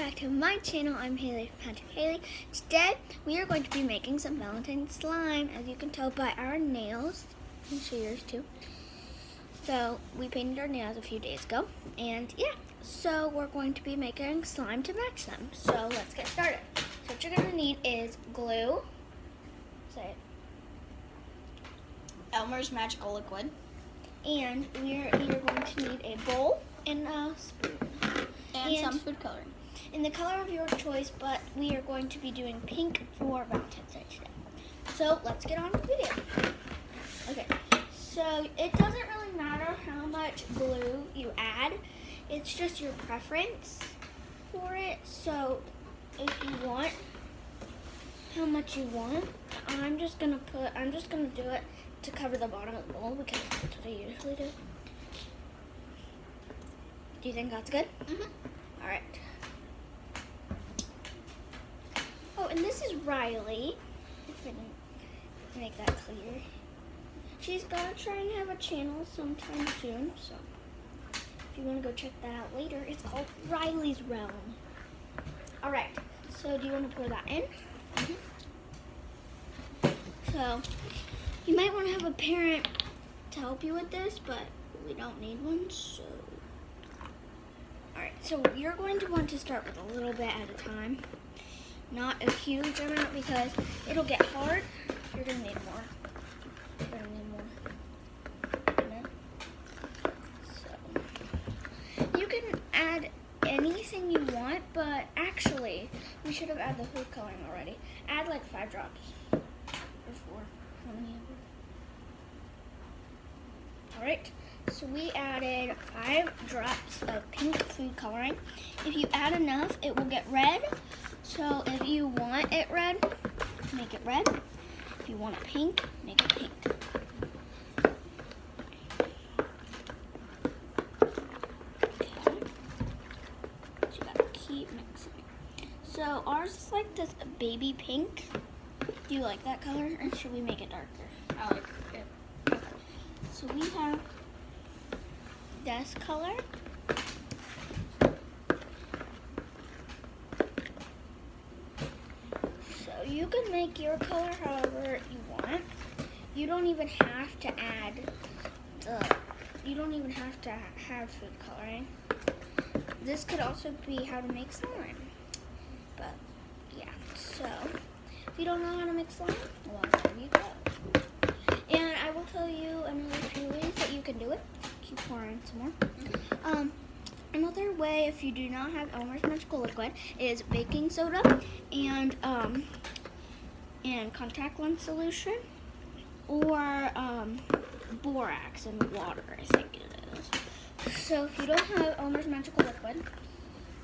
back to my channel. I'm Haley from Patrick Haley. Today we are going to be making some Valentine slime, as you can tell by our nails. I can show yours too. So we painted our nails a few days ago, and yeah, so we're going to be making slime to match them. So let's get started. So what you're going to need is glue. Say it. Elmer's Magical Liquid. And you're going to need a bowl and a spoon. And some food coloring. In the color of your choice, but we are going to be doing pink for Valentine's Day today. So let's get on with the video. Okay, so it doesn't really matter how much glue you add. It's just your preference for it. So if you want how much you want, I'm just gonna do it to cover the bottom of the bowl because that's what I usually do. Do you think that's good? Mm-hmm. All right. Oh, and this is Riley. If I didn't make that clear. She's gonna try and have a channel sometime soon, so if you want to go check that out later, it's called Riley's Realm. All right. So do you want to pour that in? Mm-hmm. So you might want to have a parent to help you with this, but we don't need one, so. Alright, so you're going to want to start with a little bit at a time. Not a huge amount because it'll get hard. You're going to need more. You're going to need more. So, you can add anything you want, but actually, we should have added the food coloring already. Add like 5 drops. Or 4. How many of them? Alright, so we added 5 drops of pink food coloring. If you add enough, it will get red. So if you want it red, make it red. If you want it pink, make it pink. Okay. So you gotta keep mixing. So ours is like this baby pink. Do you like that color, or should we make it darker? I like it. So we have this color. So you can make your color however you want. You don't even have to have food coloring. This could also be how to make slime. But yeah, so if you don't know how to make slime, well, there you go. And I will tell you another few ways that you can do it. Keep pouring some more. Another way, if you do not have Elmer's Magical Liquid, is baking soda and contact lens solution, or borax and water, I think it is. So if you don't have Elmer's Magical Liquid,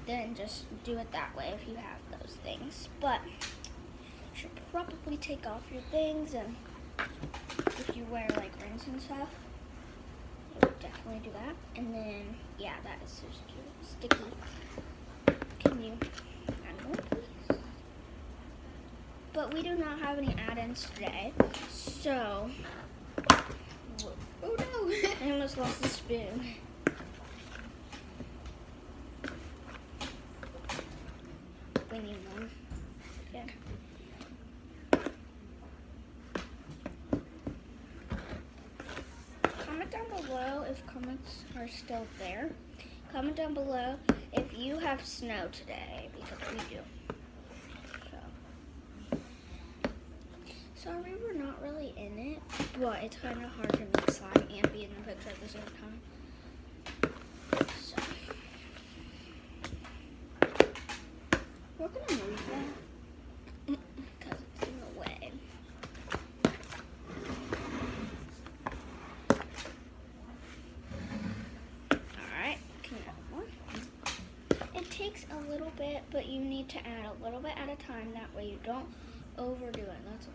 then just do it that way if you have those things. But you should probably take off your things, and if you wear like rings and stuff, it would definitely do that. And then, yeah, that is so sticky. Can you add more, please? But we do not have any add-ins today, so. Oh no! I almost lost the spoon. We need one. Yeah. Comment down below if comments are still there. Comment down below if you have snow today, because we do. So, sorry we're not really in it, but it's kind of hard to make slime and be in the picture at the same time. So, we're going to move that because it's in the way. Takes a little bit, but you need to add a little bit at a time. That way you don't overdo it. That's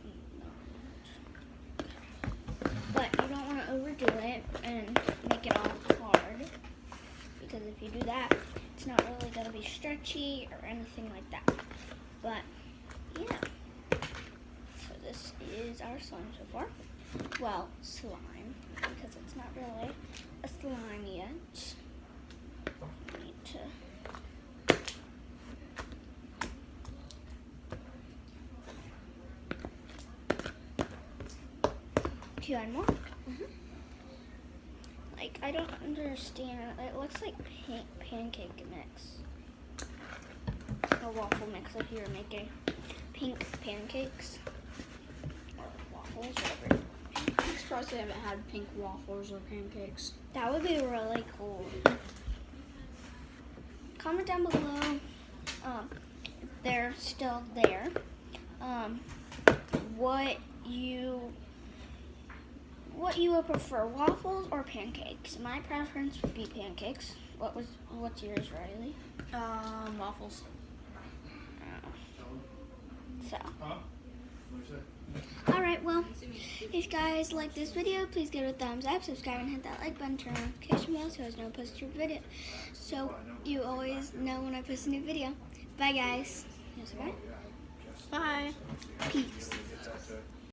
but you don't want to overdo it and make it all hard, because if you do that, it's not really going to be stretchy or anything like that. But yeah, so this is our slime so far. Well, slime, because it's not really a slime yet. We need to Do you want more? Like, I don't understand. It looks like pancake mix. A waffle mix if you're making pink pancakes. Or waffles, whatever. I'm surprised they haven't had pink waffles or pancakes. That would be really cool. Comment down below if they're still there. What you would prefer, waffles or pancakes? My preference would be pancakes. What's yours, Riley? Waffles. So. Alright, well, if you guys like this video, please give it a thumbs up, subscribe, and hit that like button, turn on notification bell so as no post your video. So you always know when I post a new video. Bye, guys. Yes, bye. Bye.